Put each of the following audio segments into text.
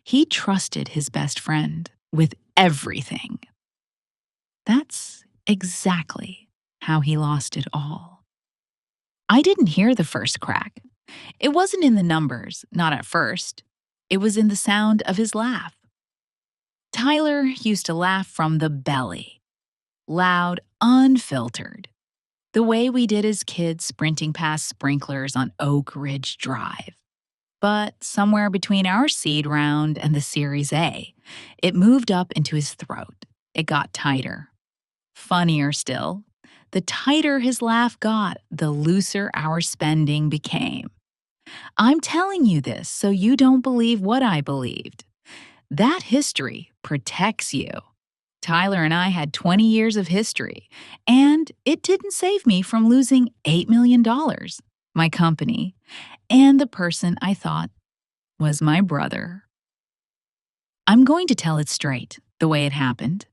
He trusted his best friend with everything. That's exactly how he lost it all. I didn't hear the first crack. It wasn't in the numbers, not at first. It was in the sound of his laugh. Tyler used to laugh from the belly, loud, unfiltered, the way we did as kids sprinting past sprinklers on Oak Ridge Drive. But somewhere between our seed round and the Series A, it moved up into his throat. It got tighter. Funnier still, the tighter his laugh got, the looser our spending became. I'm telling you this so you don't believe what I believed. That history protects you. Tyler and I had 20 years of history, and it didn't save me from losing $8 million, my company, and the person I thought was my brother. I'm going to tell it straight, the way it happened,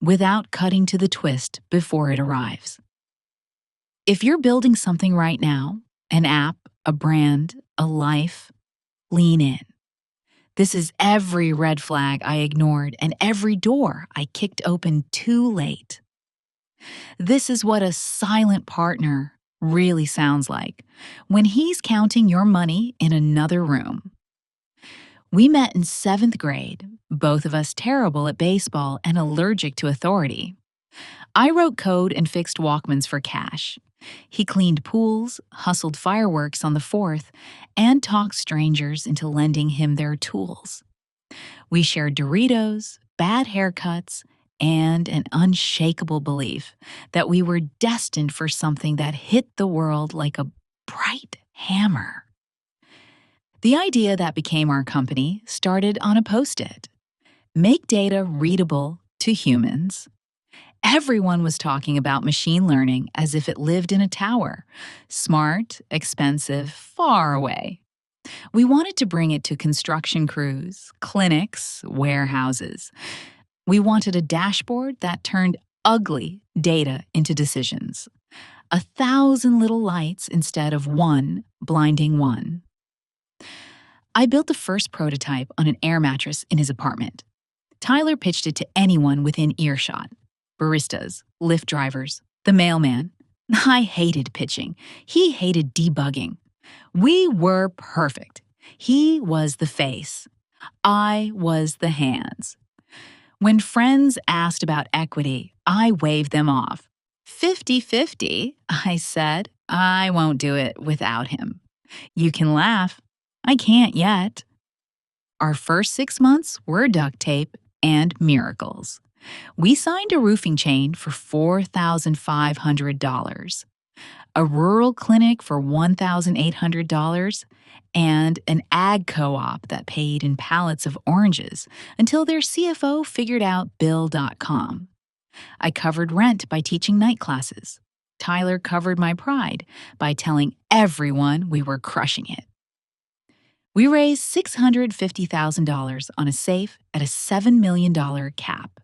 without cutting to the twist before it arrives. If you're building something right now, an app, a brand, a life, lean in. This is every red flag I ignored and every door I kicked open too late. This is what a silent partner really sounds like when he's counting your money in another room. We met in 7th grade, both of us terrible at baseball and allergic to authority. I wrote code and fixed Walkmans for cash. He cleaned pools, hustled fireworks on the 4th, and talked strangers into lending him their tools. We shared Doritos, bad haircuts, and an unshakable belief that we were destined for something that hit the world like a bright hammer. The idea that became our company started on a Post-it. Make data readable to humans. Everyone was talking about machine learning as if it lived in a tower. Smart, expensive, far away. We wanted to bring it to construction crews, clinics, warehouses. We wanted a dashboard that turned ugly data into decisions. 1,000 little lights instead of one blinding one. I built the first prototype on an air mattress in his apartment. Tyler pitched it to anyone within earshot. Baristas, Lyft drivers, the mailman. I hated pitching. He hated debugging. We were perfect. He was the face. I was the hands. When friends asked about equity, I waved them off. 50-50, I said. I won't do it without him. You can laugh. I can't yet. Our first 6 months were duct tape and miracles. We signed a roofing chain for $4,500, a rural clinic for $1,800, and an ag co-op that paid in pallets of oranges until their CFO figured out Bill.com. I covered rent by teaching night classes. Tyler covered my pride by telling everyone we were crushing it. We raised $650,000 on a safe at a $7 million cap.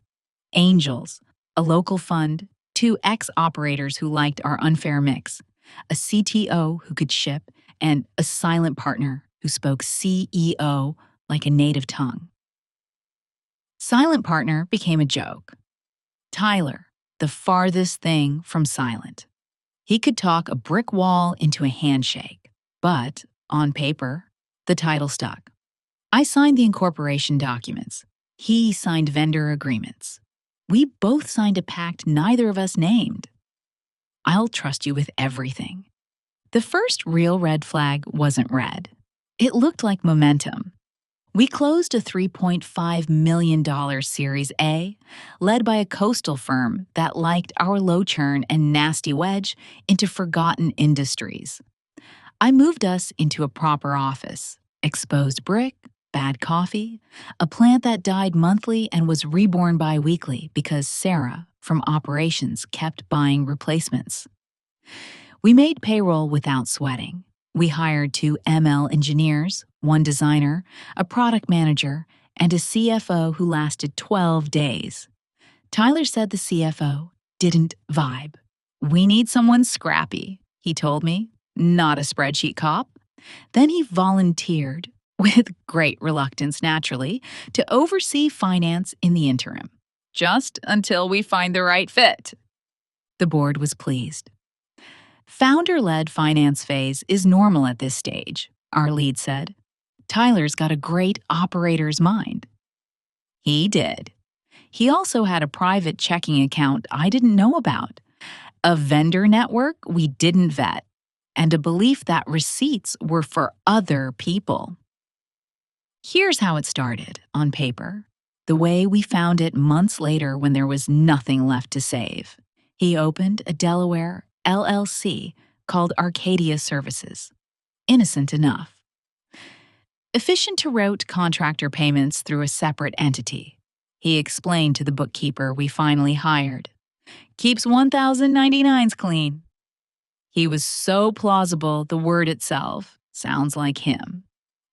Angels, a local fund, 2 ex-operators who liked our unfair mix, a CTO who could ship, and a silent partner who spoke CEO like a native tongue. Silent partner became a joke. Tyler, the farthest thing from silent. He could talk a brick wall into a handshake, but, on paper, the title stuck. I signed the incorporation documents. He signed vendor agreements. We both signed a pact neither of us named. I'll trust you with everything. The first real red flag wasn't red. It looked like momentum. We closed a $3.5 million Series A, led by a coastal firm that liked our low churn and nasty wedge into forgotten industries. I moved us into a proper office, exposed brick, bad coffee, a plant that died monthly and was reborn bi-weekly because Sarah, from operations, kept buying replacements. We made payroll without sweating. We hired 2 ML engineers, 1 designer, a product manager, and a CFO who lasted 12 days. Tyler said the CFO didn't vibe. We need someone scrappy, he told me, not a spreadsheet cop. Then he volunteered with great reluctance, naturally, to oversee finance in the interim, just until we find the right fit. The board was pleased. Founder led finance phase is normal at this stage, our lead said. Tyler's got a great operator's mind. He did. He also had a private checking account I didn't know about, a vendor network we didn't vet, and a belief that receipts were for other people. Here's how it started, on paper, the way we found it months later when there was nothing left to save. He opened a Delaware LLC called Arcadia Services. Innocent enough. Efficient to route contractor payments through a separate entity. He explained to the bookkeeper we finally hired. Keeps 1099s clean. He was so plausible, the word itself sounds like him.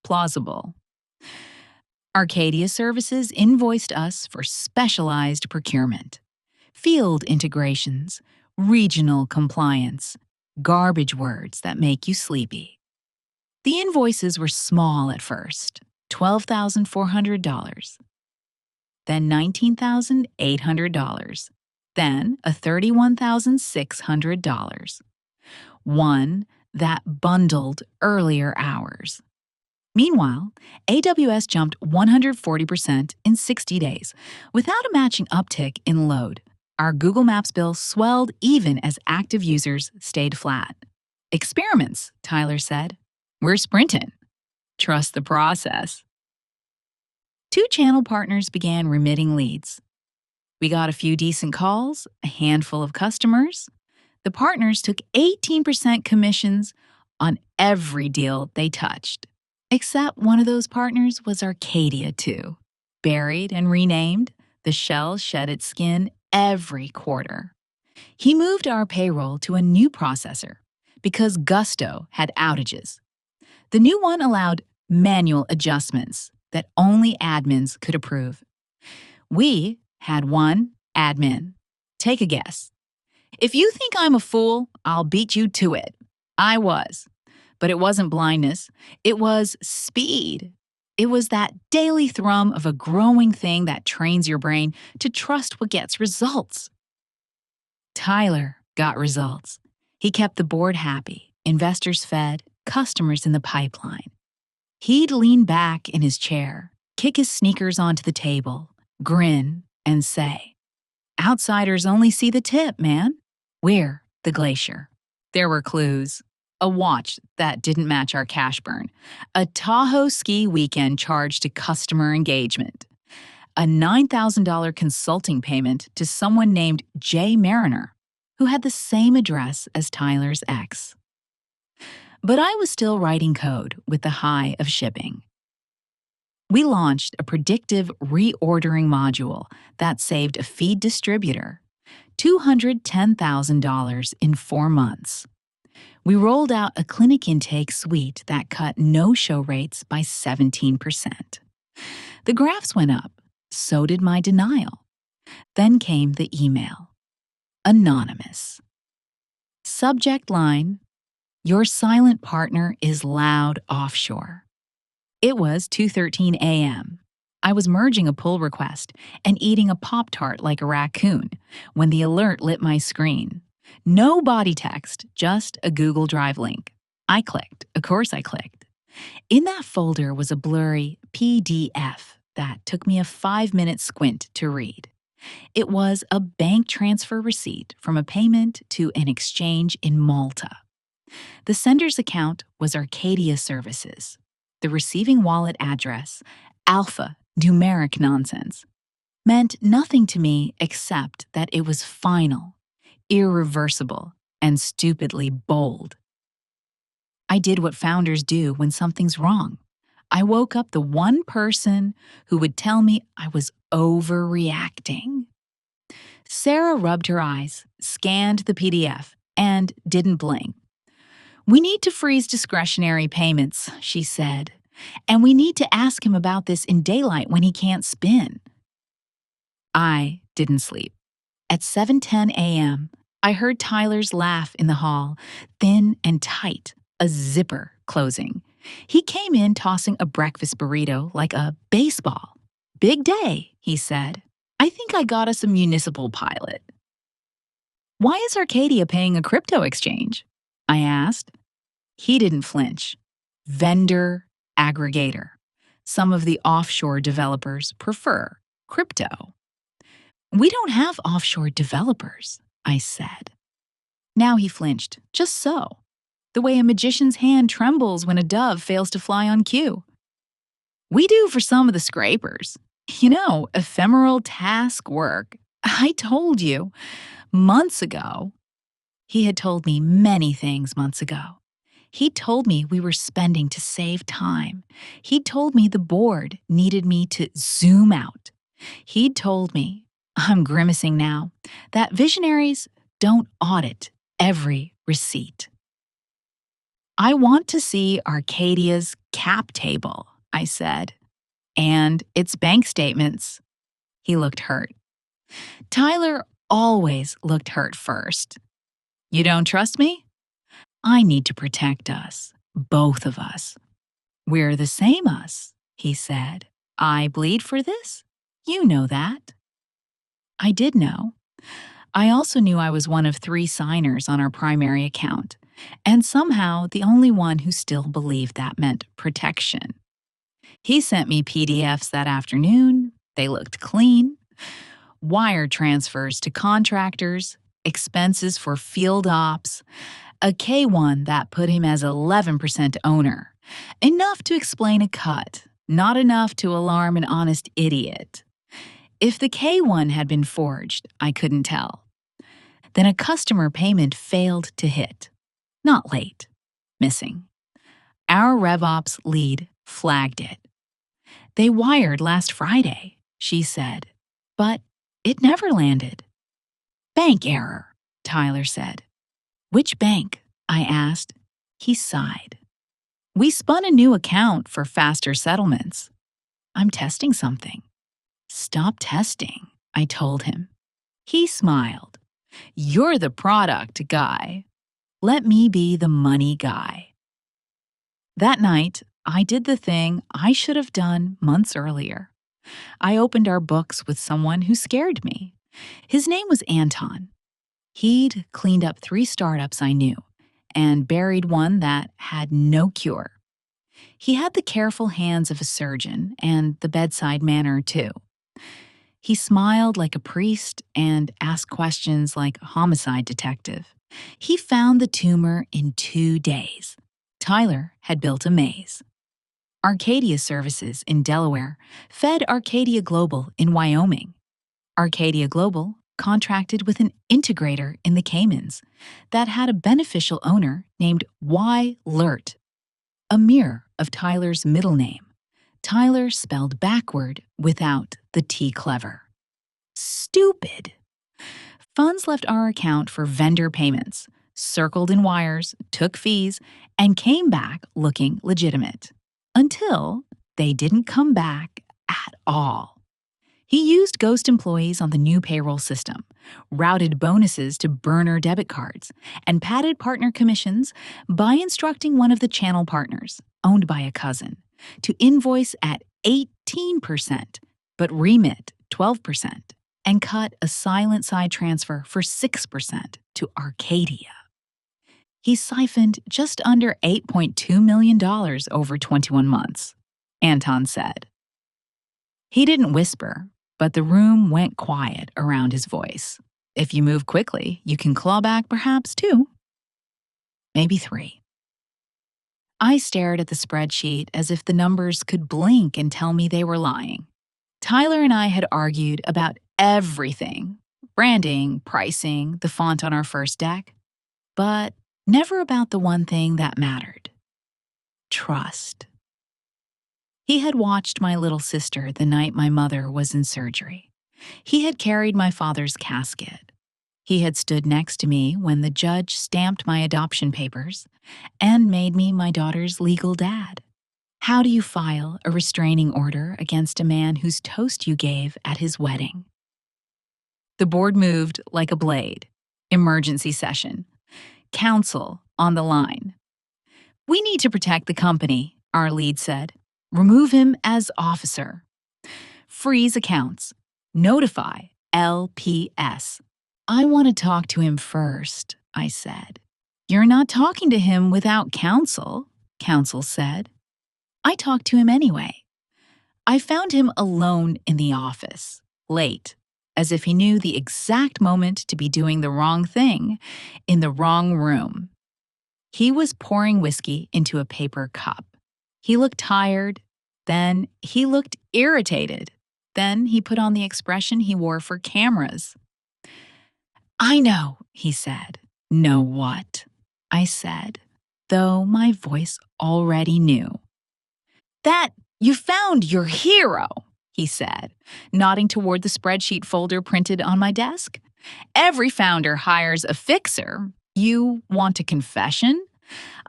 Plausible. Arcadia Services invoiced us for specialized procurement, field integrations, regional compliance, garbage words that make you sleepy. The invoices were small at first, $12,400, then $19,800, then a $31,600. One that bundled earlier hours. Meanwhile, AWS jumped 140% in 60 days without a matching uptick in load. Our Google Maps bill swelled even as active users stayed flat. Experiments, Tyler said. We're sprinting. Trust the process. 2 channel partners began remitting leads. We got a few decent calls, a handful of customers. The partners took 18% commissions on every deal they touched. Except one of those partners was Arcadia, too. Buried and renamed, the shell shed its skin every quarter. He moved our payroll to a new processor because Gusto had outages. The new one allowed manual adjustments that only admins could approve. We had one admin. Take a guess. If you think I'm a fool, I'll beat you to it. I was. But it wasn't blindness. It was speed. It was that daily thrum of a growing thing that trains your brain to trust what gets results. Tyler got results. He kept the board happy, investors fed, customers in the pipeline. He'd lean back in his chair, kick his sneakers onto the table, grin, and say, "Outsiders only see the tip, man. We're the glacier." There were clues. A watch that didn't match our cash burn, a Tahoe ski weekend charged to customer engagement, a $9,000 consulting payment to someone named Jay Mariner, who had the same address as Tyler's ex. But I was still writing code with the high of shipping. We launched a predictive reordering module that saved a feed distributor $210,000 in 4 months. We rolled out a clinic intake suite that cut no-show rates by 17%. The graphs went up, so did my denial. Then came the email. Anonymous. Subject line, "Your silent partner is loud offshore." It was 2:13 a.m. I was merging a pull request and eating a Pop-Tart like a raccoon when the alert lit my screen. No body text, just a Google Drive link. I clicked. Of course I clicked. In that folder was a blurry PDF that took me a 5-minute squint to read. It was a bank transfer receipt from a payment to an exchange in Malta. The sender's account was Arcadia Services. The receiving wallet address, alpha numeric nonsense, meant nothing to me except that it was final, irreversible, and stupidly bold. I did what founders do when something's wrong. I woke up the one person who would tell me I was overreacting. Sarah rubbed her eyes, scanned the PDF, and didn't blink. "We need to freeze discretionary payments," she said, "and we need to ask him about this in daylight when he can't spin." I didn't sleep. At 7:10 a.m., I heard Tyler's laugh in the hall, thin and tight, a zipper closing. He came in tossing a breakfast burrito like a baseball. "Big day," he said. "I think I got us a municipal pilot." "Why is Arcadia paying a crypto exchange?" I asked. He didn't flinch. Vendor aggregator. Some of the offshore developers prefer crypto. "We don't have offshore developers," I said. Now he flinched, just so, the way a magician's hand trembles when a dove fails to fly on cue. "We do for some of the scrapers. Ephemeral task work. I told you months ago." He had told me many things months ago. He told me we were spending to save time. He told me the board needed me to zoom out. He told me, I'm grimacing now, that visionaries don't audit every receipt. "I want to see Arcadia's cap table," I said, "and its bank statements." He looked hurt. Tyler always looked hurt first. "You don't trust me? I need to protect us, both of us." "We're the same us," he said. "I bleed for this. You know that." I did know. I also knew I was one of 3 signers on our primary account, and somehow the only one who still believed that meant protection. He sent me PDFs that afternoon. They looked clean. Wire transfers to contractors, expenses for field ops, a K1 that put him as 11% owner. Enough to explain a cut, not enough to alarm an honest idiot. If the K1 had been forged, I couldn't tell. Then a customer payment failed to hit. Not late. Missing. Our RevOps lead flagged it. "They wired last Friday," she said, "but it never landed." "Bank error," Tyler said. "Which bank?" I asked. He sighed. "We spun a new account for faster settlements." "I'm testing something." "Stop testing," I told him. He smiled. "You're the product guy. Let me be the money guy." That night, I did the thing I should have done months earlier. I opened our books with someone who scared me. His name was Anton. He'd cleaned up 3 startups I knew and buried one that had no cure. He had the careful hands of a surgeon and the bedside manner, too. He smiled like a priest and asked questions like a homicide detective. He found the tumor in 2 days. Tyler had built a maze. Arcadia Services in Delaware fed Arcadia Global in Wyoming. Arcadia Global contracted with an integrator in the Caymans that had a beneficial owner named Y-Lert, a mirror of Tyler's middle name. Tyler spelled backward without the T clever. Stupid. Funds left our account for vendor payments, circled in wires, took fees, and came back looking legitimate. Until they didn't come back at all. He used ghost employees on the new payroll system, routed bonuses to burner debit cards, and padded partner commissions by instructing one of the channel partners, owned by a cousin, to invoice at 18%, but remit 12%, and cut a silent side transfer for 6% to Arcadia. He siphoned just under $8.2 million over 21 months, Anton said. He didn't whisper, but the room went quiet around his voice. If you move quickly, you can claw back perhaps 2, maybe 3. I stared at the spreadsheet as if the numbers could blink and tell me they were lying. Tyler and I had argued about everything: branding, pricing, the font on our first deck, but never about the one thing that mattered: trust. He had watched my little sister the night my mother was in surgery. He had carried my father's casket. He had stood next to me when the judge stamped my adoption papers and made me my daughter's legal dad. How do you file a restraining order against a man whose toast you gave at his wedding? The board moved like a blade. Emergency session. Counsel on the line. "We need to protect the company," our lead said. Remove him as officer. Freeze accounts. Notify LPS. I want to talk to him first, I said. You're not talking to him without counsel, counsel said. I talked to him anyway. I found him alone in the office, late, as if he knew the exact moment to be doing the wrong thing in the wrong room. He was pouring whiskey into a paper cup. He looked tired, then he looked irritated. Then he put on the expression he wore for cameras. I know, he said. Know what? I said, though my voice already knew. That you found your hero, he said, nodding toward the spreadsheet folder printed on my desk. Every founder hires a fixer. You want a confession?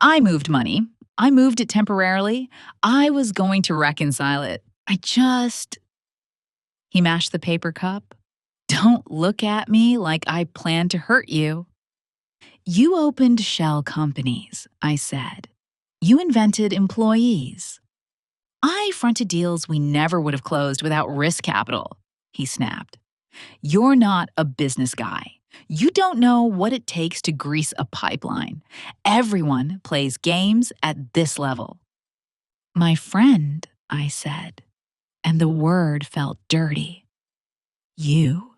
I moved money. I moved it temporarily. I was going to reconcile it. He mashed the paper cup. Don't look at me like I plan to hurt you. You opened shell companies, I said. You invented employees. I fronted deals we never would have closed without risk capital, he snapped. You're not a business guy. You don't know what it takes to grease a pipeline. Everyone plays games at this level. My friend, I said, and the word felt dirty. You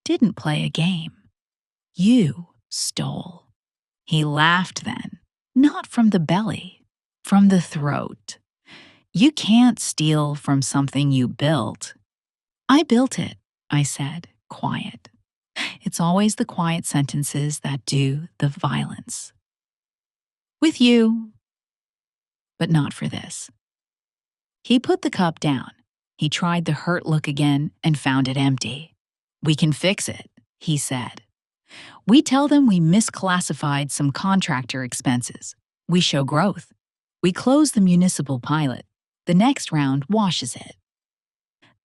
didn't play a game. You stole. He laughed then, not from the belly, from the throat. You can't steal from something you built. I built it, I said, quiet. It's always the quiet sentences that do the violence. With you, but not for this. He put the cup down. He tried the hurt look again and found it empty. We can fix it, he said. We tell them we misclassified some contractor expenses. We show growth. We close the municipal pilot. The next round washes it.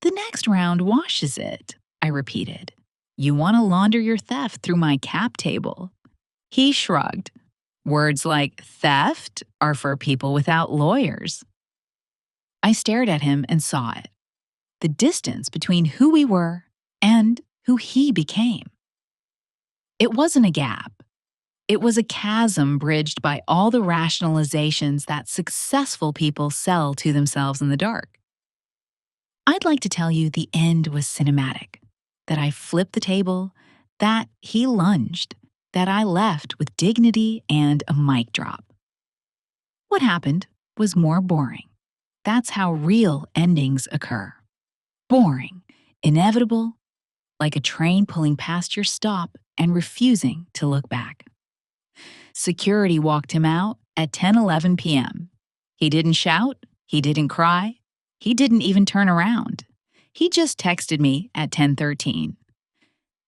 The next round washes it, I repeated. You want to launder your theft through my cap table. He shrugged. Words like theft are for people without lawyers. I stared at him and saw it. The distance between who we were and who he became. It wasn't a gap. It was a chasm bridged by all the rationalizations that successful people sell to themselves in the dark. I'd like to tell you the end was cinematic, that I flipped the table, that he lunged, that I left with dignity and a mic drop. What happened was more boring. That's how real endings occur. Boring, inevitable, like a train pulling past your stop and refusing to look back. Security walked him out at 10:11 p.m. He didn't shout, he didn't cry, he didn't even turn around. He just texted me at 10:13.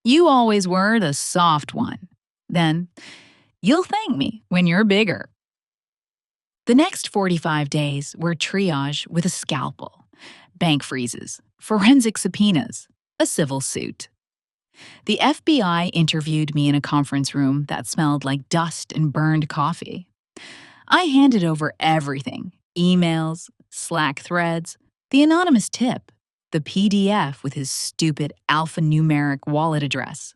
You always were the soft one. Then, you'll thank me when you're bigger. The next 45 days were triage with a scalpel, bank freezes, forensic subpoenas, a civil suit. The FBI interviewed me in a conference room that smelled like dust and burned coffee. I handed over everything, emails, Slack threads, the anonymous tip, the PDF with his stupid alphanumeric wallet address.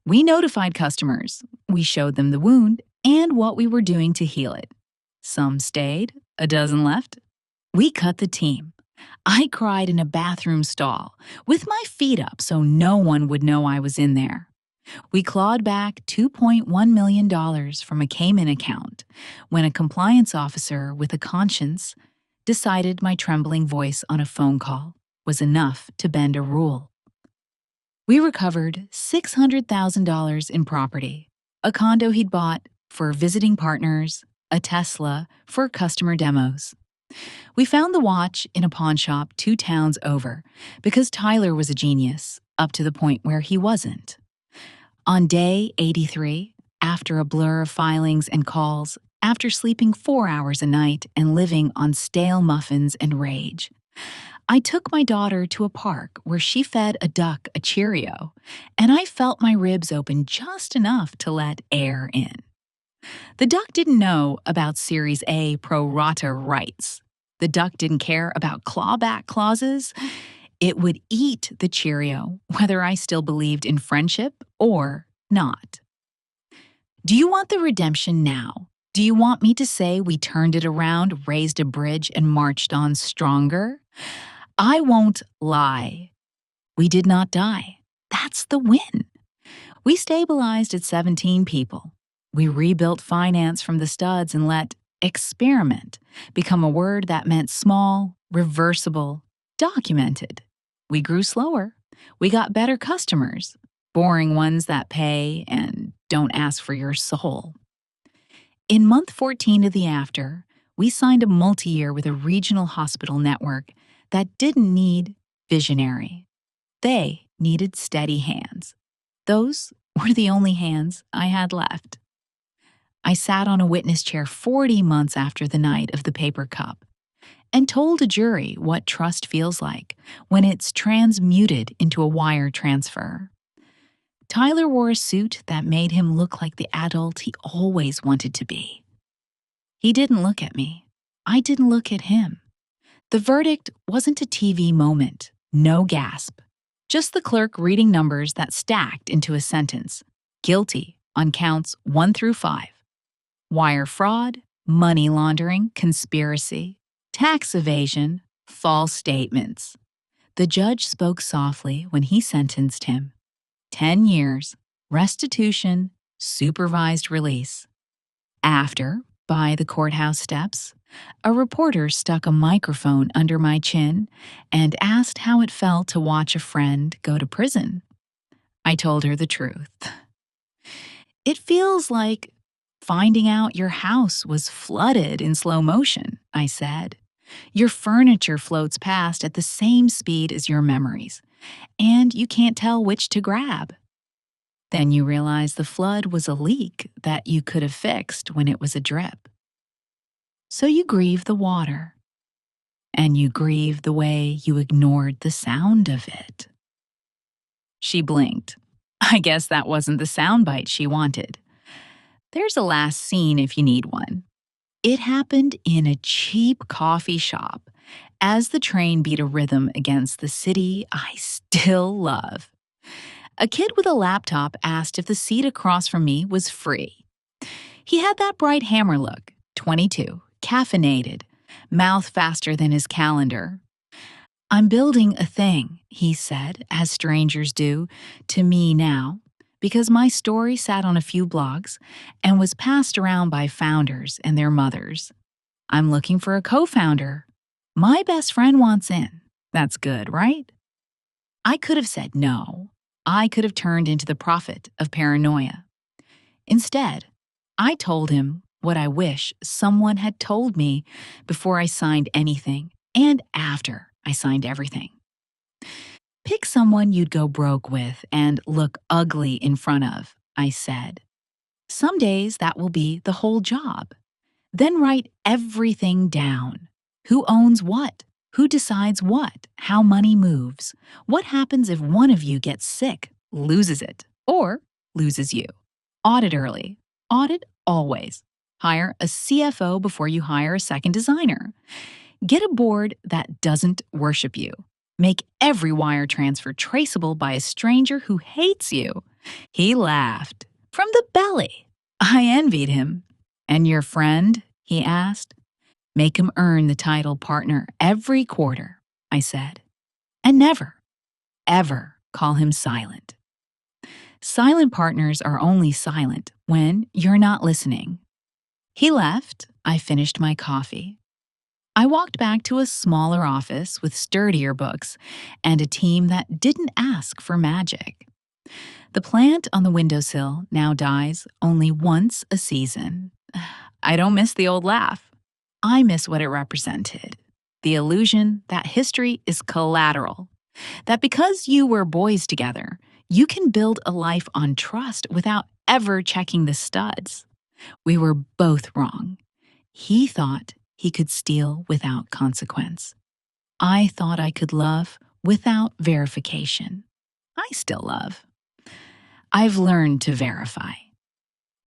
We notified customers. We showed them the wound and what we were doing to heal it. Some stayed, a dozen left. We cut the team. I cried in a bathroom stall, with my feet up so no one would know I was in there. We clawed back $2.1 million from a Cayman account when a compliance officer with a conscience decided my trembling voice on a phone call was enough to bend a rule. We recovered $600,000 in property, a condo he'd bought for visiting partners, a Tesla for customer demos. We found the watch in a pawn shop 2 towns over because Tyler was a genius, up to the point where he wasn't. On day 83, after a blur of filings and calls, after sleeping 4 hours a night and living on stale muffins and rage, I took my daughter to a park where she fed a duck a Cheerio, and I felt my ribs open just enough to let air in. The duck didn't know about Series A pro rata rights. The duck didn't care about clawback clauses. It would eat the Cheerio, whether I still believed in friendship or not. Do you want the redemption now? Do you want me to say we turned it around, raised a bridge, and marched on stronger? I won't lie. We did not die. That's the win. We stabilized at 17 people. We rebuilt finance from the studs and let experiment become a word that meant small, reversible, documented. We grew slower. We got better customers, boring ones that pay and don't ask for your soul. In month 14 of the after, we signed a multi-year with a regional hospital network that didn't need visionary. They needed steady hands. Those were the only hands I had left. I sat on a witness chair 40 months after the night of the paper cup and told a jury what trust feels like when it's transmuted into a wire transfer. Tyler wore a suit that made him look like the adult he always wanted to be. He didn't look at me. I didn't look at him. The verdict wasn't a TV moment, no gasp. Just the clerk reading numbers that stacked into a sentence. Guilty on counts 1 through 5. Wire fraud, money laundering, conspiracy, tax evasion, false statements. The judge spoke softly when he sentenced him. 10 years, restitution, supervised release. After, by the courthouse steps, a reporter stuck a microphone under my chin and asked how it felt to watch a friend go to prison. I told her the truth. It feels like finding out your house was flooded in slow motion, I said. Your furniture floats past at the same speed as your memories, and you can't tell which to grab. Then you realize the flood was a leak that you could have fixed when it was a drip. So you grieve the water, and you grieve the way you ignored the sound of it. She blinked. I guess that wasn't the soundbite she wanted. There's a last scene if you need one. It happened in a cheap coffee shop as the train beat a rhythm against the city I still love. A kid with a laptop asked if the seat across from me was free. He had that bright hammer look, 22, caffeinated, mouth faster than his calendar. I'm building a thing, he said, as strangers do, to me now, because my story sat on a few blogs and was passed around by founders and their mothers. I'm looking for a co-founder. My best friend wants in. That's good, right? I could have said no. I could have turned into the prophet of paranoia. Instead, I told him what I wish someone had told me before I signed anything and after I signed everything. Pick someone you'd go broke with and look ugly in front of, I said. Some days that will be the whole job. Then write everything down. Who owns what? Who decides what? How money moves? What happens if one of you gets sick, loses it, or loses you? Audit early. Audit always. Hire a CFO before you hire a second designer. Get a board that doesn't worship you. Make every wire transfer traceable by a stranger who hates you. He laughed. From the belly. I envied him. And your friend? He asked. Make him earn the title partner every quarter, I said. And never, ever call him silent. Silent partners are only silent when you're not listening. He left. I finished my coffee. I walked back to a smaller office with sturdier books and a team that didn't ask for magic. The plant on the windowsill now dies only once a season. I don't miss the old laugh. I miss what it represented. The illusion that history is collateral. That because you were boys together, you can build a life on trust without ever checking the studs. We were both wrong. He thought he could steal without consequence. I thought I could love without verification. I still love. I've learned to verify.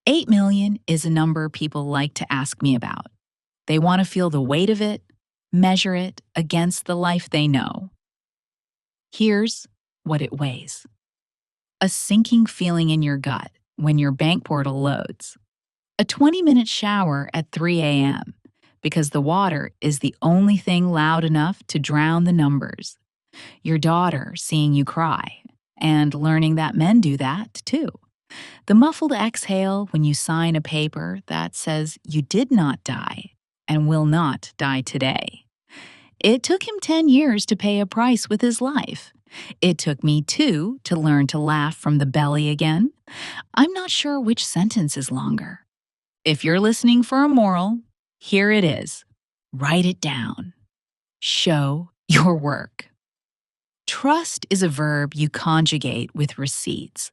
8 million is a number people like to ask me about. They want to feel the weight of it, measure it against the life they know. Here's what it weighs: a sinking feeling in your gut when your bank portal loads, a 20-minute shower at 3 a.m. because the water is the only thing loud enough to drown the numbers, your daughter seeing you cry, and learning that men do that too, the muffled exhale when you sign a paper that says you did not die and will not die today. It took him 10 years to pay a price with his life. It took me 2 to learn to laugh from the belly again. I'm not sure which sentence is longer. If you're listening for a moral, here it is. Write it down. Show your work. Trust is a verb you conjugate with receipts.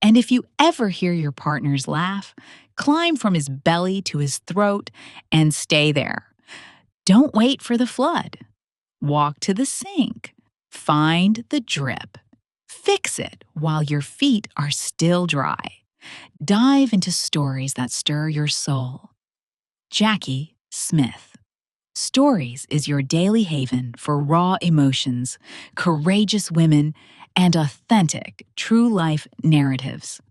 And if you ever hear your partner's laugh, climb from his belly to his throat and stay there. Don't wait for the flood. Walk to the sink. Find the drip. Fix it while your feet are still dry. Dive into stories that stir your soul. Jackie Smith. Stories is your daily haven for raw emotions, courageous women, and authentic, true life narratives.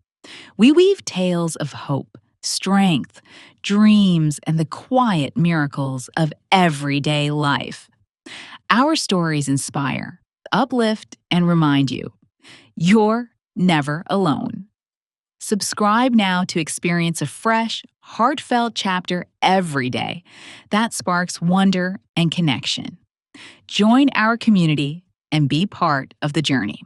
We weave tales of hope, strength, dreams, and the quiet miracles of everyday life. Our stories inspire, uplift, and remind you you're never alone. Subscribe now to experience a fresh, heartfelt chapter every day that sparks wonder and connection. Join our community and be part of the journey.